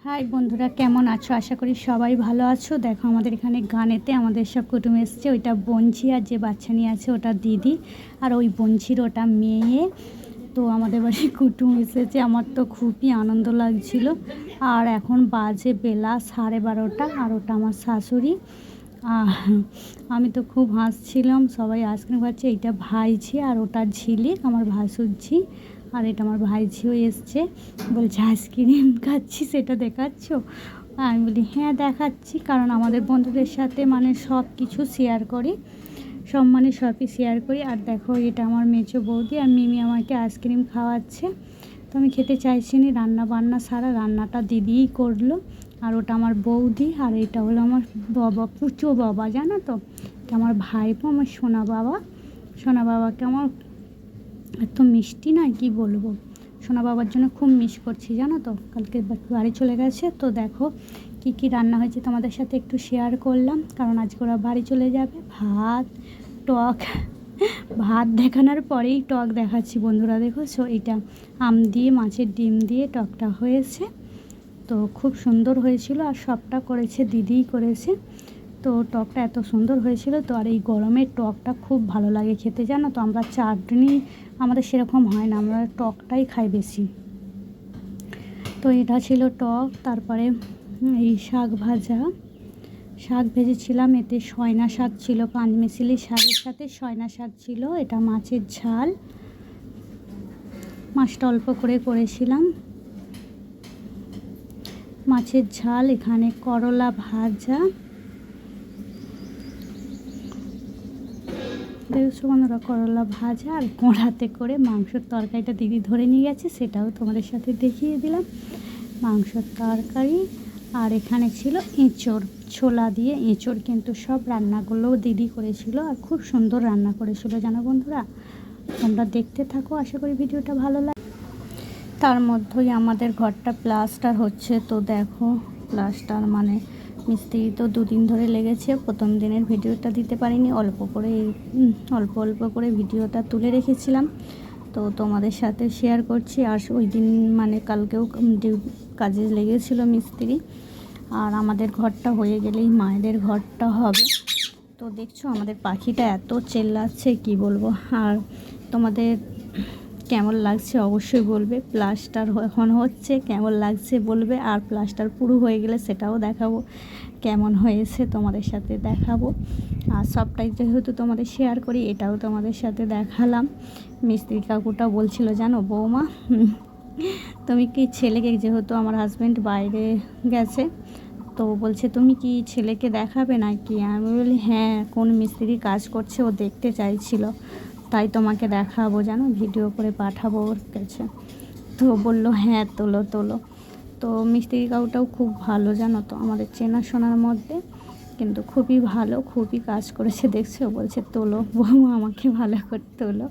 High বন্ধুরা, কেমন আছো? আশা করি সবাই ভালো আছো। দেখো আমাদের এখানে গানেতে আমাদের সব কুটুম এসছে। ওইটা বোনঝি, আর যে বাচ্চা নিয়ে আছে ওটা দিদি, আর ওই বোনঝির ওটা মেয়ে। তো আমাদের বাড়ি কুটুম এসেছে, আমার তো খুবই আনন্দ লাগছিল। আর এখন বাজে বেলা 12:30, আর ওটা আমার শাশুড়ি। আমি তো খুব হাসছিলাম। সবাই আইসক্রিম খাচ্ছে। এইটা ভাইঝি আর ওটা ঝিলিক, আমার ভাসুরঝি। আর এটা আমার ভাইঝিও এসছে, বলছে আইসক্রিম খাচ্ছি, সেটা দেখাচ্ছ? আমি বলি হ্যাঁ দেখাচ্ছি, কারণ আমাদের বন্ধুদের সাথে সব কিছু শেয়ার করি, সবই শেয়ার করি। আর দেখো এটা আমার মেজো বৌদি, আর মিমি আমাকে আইসক্রিম খাওয়াচ্ছে। তো আমি খেতে চাইছি না, রান্না সারা রান্নাটা দিদিই করলো। আর ওটা আমার বৌদি, আর এটা হলো আমার বাবা, পুচো বাবা, জানো তো? এটা আমার ভাইপো, আমার সোনা বাবাকে আমার এত মিষ্টি না, কি বলবো। সোনা বাবার জন্য খুব মিস করছি, জানো তো? কালকে বাড়ি চলে গেছে। তো দেখো কি রান্না হয়েছে তোমাদের সাথে একটু শেয়ার করলাম, কারণ আজকে ওরা বাড়ি চলে যাবে। ভাত দেখানোর পরেই টক দেখাচ্ছি বন্ধুরা। দেখো এইটা আম দিয়ে মাছের ডিম দিয়ে টকটা হয়েছে, তো খুব সুন্দর হয়েছিল। আর সবটা করেছে দিদিই করেছে। তো টকটা এত সুন্দর হয়েছিল। তো আর এই গরমের টকটা খুব ভালো লাগে খেতে, জানো তো? আমরা চাটনি আমাদের সেরকম হয় না, আমরা টকটাই খাই বেশি। তো এটা ছিল টক। তারপরে এই শাক ভেজেছিলাম, এতে সয়না শাক ছিল, পাঁচমিশালি শাকের সাথে সয়না শাক ছিল। এটা মাছের ঝাল, মাছটা অল্প করে করেছিলাম। মাছের ঝাল, এখানে করলা ভাজা। দেখছো বন্ধুরা, করলা ভাজা। আর কোড়াতে করে মাংসের তরকারিটা দিদি ধরে নিয়ে গেছে, সেটাও তোমাদের সাথে দেখিয়ে দিলাম। মাংসের তরকারি। আর এখানে ছিল এঁচড়, ছোলা দিয়ে এঁচড়। কিন্তু সব রান্নাগুলোও দিদি করেছিল, আর খুব সুন্দর রান্না করেছিল, জানো বন্ধুরা? তোমরা দেখতে থাকো, আশা করি ভিডিওটা ভালো লাগে। তার মধ্যেই আমাদের ঘরটা প্লাস্টার হচ্ছে। তো দেখো প্লাস্টার মিস্ত্রি তো 2 দিন ধরে লেগেছে। প্রথম দিনের ভিডিওটা দিতে পারিনি, অল্প অল্প করে ভিডিওটা তুলে রেখেছিলাম, তো তোমাদের সাথে শেয়ার করছি। আর ওই দিন কালকেও কাজে লেগেছিল মিস্ত্রি। আর আমাদের ঘরটা হয়ে গেলেই মায়েদের ঘরটা হবে। তো দেখছো আমাদের পাখিটা এত চেল্লাচ্ছে, কি বলবো। আর তোমাদের কেমন লাগছে অবশ্যই বলবে। প্লাস্টার এখন হচ্ছে, কেমন লাগছে বলবে। আর প্লাস্টার পুরো হয়ে গেলে সেটাও দেখাবো, কেমন হয়েছে তোমাদের সাথে দেখাবো। আর সবটাই যেহেতু তোমাদের শেয়ার করি, এটাও তোমাদের সাথে দেখালাম। মিস্ত্রি কাকুটা বলছিল, জানো বৌমা, তুমি কি ছেলেকে, যেহেতু আমার হাজব্যান্ড বাইরে গেছে, তো বলছে তুমি কি ছেলেকে দেখাবে নাকি? আমি বলি হ্যাঁ, কোন মিস্ত্রি কাজ করছে ও দেখতে চাইছিল, তাই তোমাকে দেখাবো, জানো, ভিডিও করে পাঠাবো ওর কাছে। তো বললো হ্যাঁ তোলো। তো মিস্ত্রি কাকুটাও খুব ভালো, জানো তো, আমাদের চেনাশোনার মধ্যে, কিন্তু খুবই ভালো, খুবই কাজ করেছে। দেখছো, বলছে তোলো বৌমা, আমাকে ভালো করে তোলো।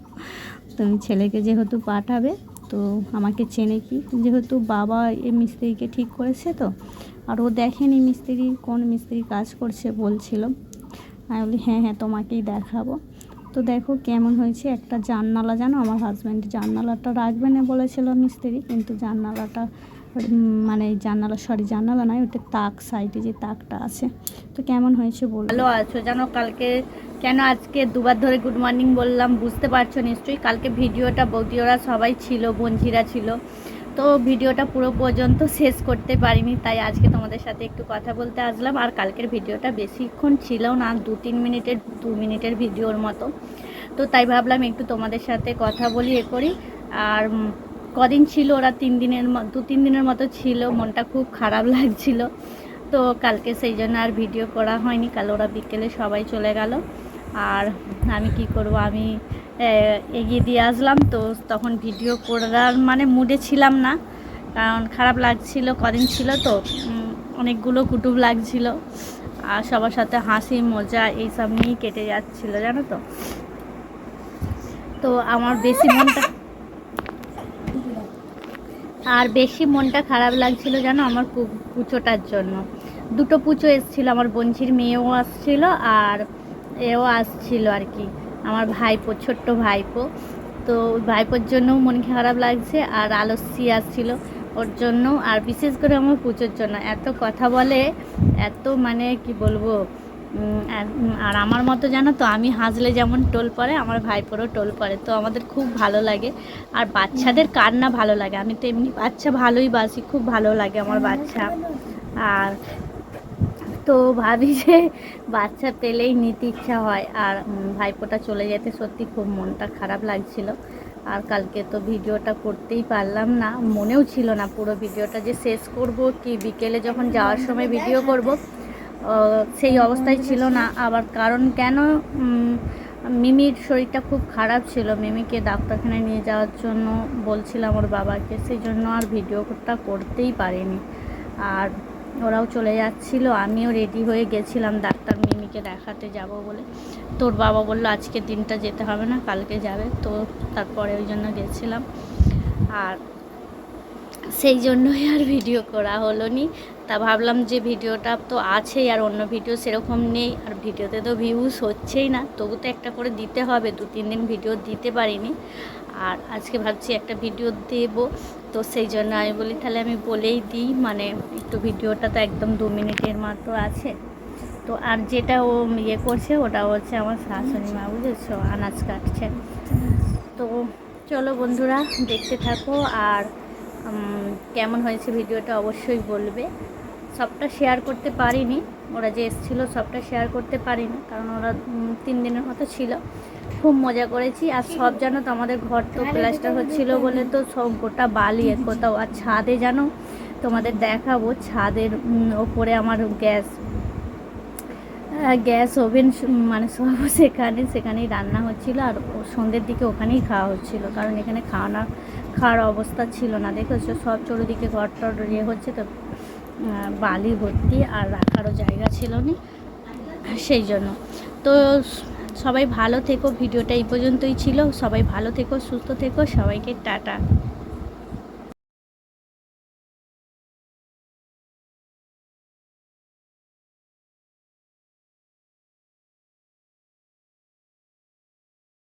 তুমি ছেলেকে যেহেতু পাঠাবে, তো আমাকে চেনে কি, যেহেতু বাবা এই মিস্ত্রিকে ঠিক করেছে, তো আর ও দেখেনি কোন মিস্ত্রি কাজ করছে বলছিল। আমি বলি হ্যাঁ তোমাকেই দেখাবো। তো দেখো কেমন হয়েছে। একটা জানলা, জানো, আমার হাজব্যান্ড জানলাটা রাখবে না বলেছিল মিস্ত্রি, কিন্তু জানলাটা জানলা নয়, ওটা তাক, সাইডে যে তাকটা আছে। তো কেমন হয়েছে বলো। ভালো আছো? জানো কালকে কেন আজকে দুবার ধরে গুড মর্নিং বললাম, বুঝতে পারছো নিশ্চয়ই। কালকে ভিডিওটা বৌদি ওরা সবাই ছিল, বোনঝিরা ছিল, তো ভিডিওটা পুরো পর্যন্ত শেষ করতে পারিনি, তাই আজকে তোমাদের সাথে একটু কথা বলতে আসলাম। আর কালকের ভিডিওটা বেশিক্ষণ ছিল না, 2 মিনিটের ভিডিওর মতো। তো তাই ভাবলাম একটু তোমাদের সাথে কথা বলি, করি। আর কদিন ছিল ওরা, 2-3 দিনের মতো ছিল, মনটা খুব খারাপ লাগছিল। তো কালকে সেই জন্য আর ভিডিও করা হয়নি। কাল ওরা বিকেলে সবাই চলে গেল, আর আমি কি করব, আমি এগিয়ে দিয়ে আসলাম। তো তখন ভিডিও করার মুডে ছিলাম না, কারণ খারাপ লাগছিল, কদিন ছিল তো, অনেকগুলো কুটুম লাগছিল, আর সবার সাথে হাসি মজা এইসব নিয়েই কেটে যাচ্ছিল, জানো তো। তো আমার বেশি মনটা খারাপ লাগছিল, জানো, আমার পুচোটার জন্য। 2টো পুচো এসেছিলো, আমার বোনঝির মেয়েও আসছিল, আর এও আসছিল আর কি, আমার ভাইপো, ছোট্ট ভাইপো। তো ভাইপোর জন্যও মন খারাপ লাগছে। আর আলস্যি আসছিল, ওর জন্য, আর বিশেষ করে আমার পুজোর জন্য এত কথা বলে, এত মানে কি বলবো। আর আমার মতো জানো তো, আমি হাসলে যেমন টোল পড়ে, আমার ভাইপোরও টোল পড়ে, তো আমাদের খুব ভালো লাগে। আর বাচ্চাদের কার না ভালো লাগে, আমি তো এমনি বাচ্চা ভালোই বাসি, খুব ভালো লাগে আমার বাচ্চা। আর তো ভাবি যে বাচ্চা পেলেই নিতে ইচ্ছা হয়। আর ভাইপোটা চলে যেতে সত্যি খুব মনটা খারাপ লাগছিল। আর কালকে তো ভিডিওটা করতেই পারলাম না, মনেও ছিল না পুরো ভিডিওটা যে শেষ করব কি বিকেলে যখন যাওয়ার সময় ভিডিও করব, সেই অবস্থায় ছিল না। আবার কারণ কেন, মিমির শরীরটা খুব খারাপ ছিল, মিমিকে ডাক্তারখানায় নিয়ে যাওয়ার জন্য বলছিলাম ওর বাবাকে, সেই জন্য আর ভিডিওটা করতেই পারিনি। আর ওরাও চলে যাচ্ছিল, আমিও রেডি হয়ে গেছিলাম ডাক্তার মিমিকে দেখাতে যাব বলে। তোর বাবা বললো আজকে দিনটা যেতে হবে না, কালকে যাবে, তো তারপরে ওই জন্য গেছিলাম। আর সেই জন্যই আর ভিডিও করা হলো নি। তা ভাবলাম যে ভিডিওটা তো আছেই, আর অন্য ভিডিও সেরকম নেই, আর ভিডিওতে তো ভিউজ হচ্ছেই না, তবু তো একটা করে দিতে হবে। 2-3 দিন ভিডিও দিতে পারিনি, আর আজকে ভাবছি একটা ভিডিও দেব। তো সেই জন্য আমি বলি তাহলে আমি বলেই দিই, মানে একটু ভিডিওটা তো একদম 2 মিনিটের মাত্র আছে। তো আর যেটা ও ইয়ে করছে ওটা হচ্ছে আমার শাশুড়ি মা, বুঝেছো, আনাজ কাটছে। তো চলো বন্ধুরা দেখতে থাকো, আর কেমন হয়েছে ভিডিওটা অবশ্যই বলবে। সবটা শেয়ার করতে পারিনি, ওরা যে এসেছিলো সবটা শেয়ার করতে পারিনি, কারণ ওরা 3 দিনের মতো ছিল। খুব মজা করেছি। আর সব জানো তো আমাদের ঘর তো প্লাস্টার হচ্ছিলো বলে তো সব গোটা বালি কোথাও। আর ছাদে জানো তোমাদের দেখাবো, ছাদের ওপরে আমার গ্যাস ওভেন মানে সব সেখানেই রান্না হচ্ছিলো। আর সন্ধ্যের দিকে ওখানেই খাওয়া হচ্ছিলো, কারণ এখানে খাওয়ার অবস্থা ছিল না। দেখেছো সব চারিদিকে ঘর টর ইয়ে হচ্ছে, তো বালি ভর্তি, আর রাখারও জায়গা ছিল না, সেই জন্য। তো সবাই ভালো থেকো, ভিডিওটা এই পর্যন্তই ছিল। সবাই ভালো থেকো, সুস্থ থেকো, সবাইকে টাটা।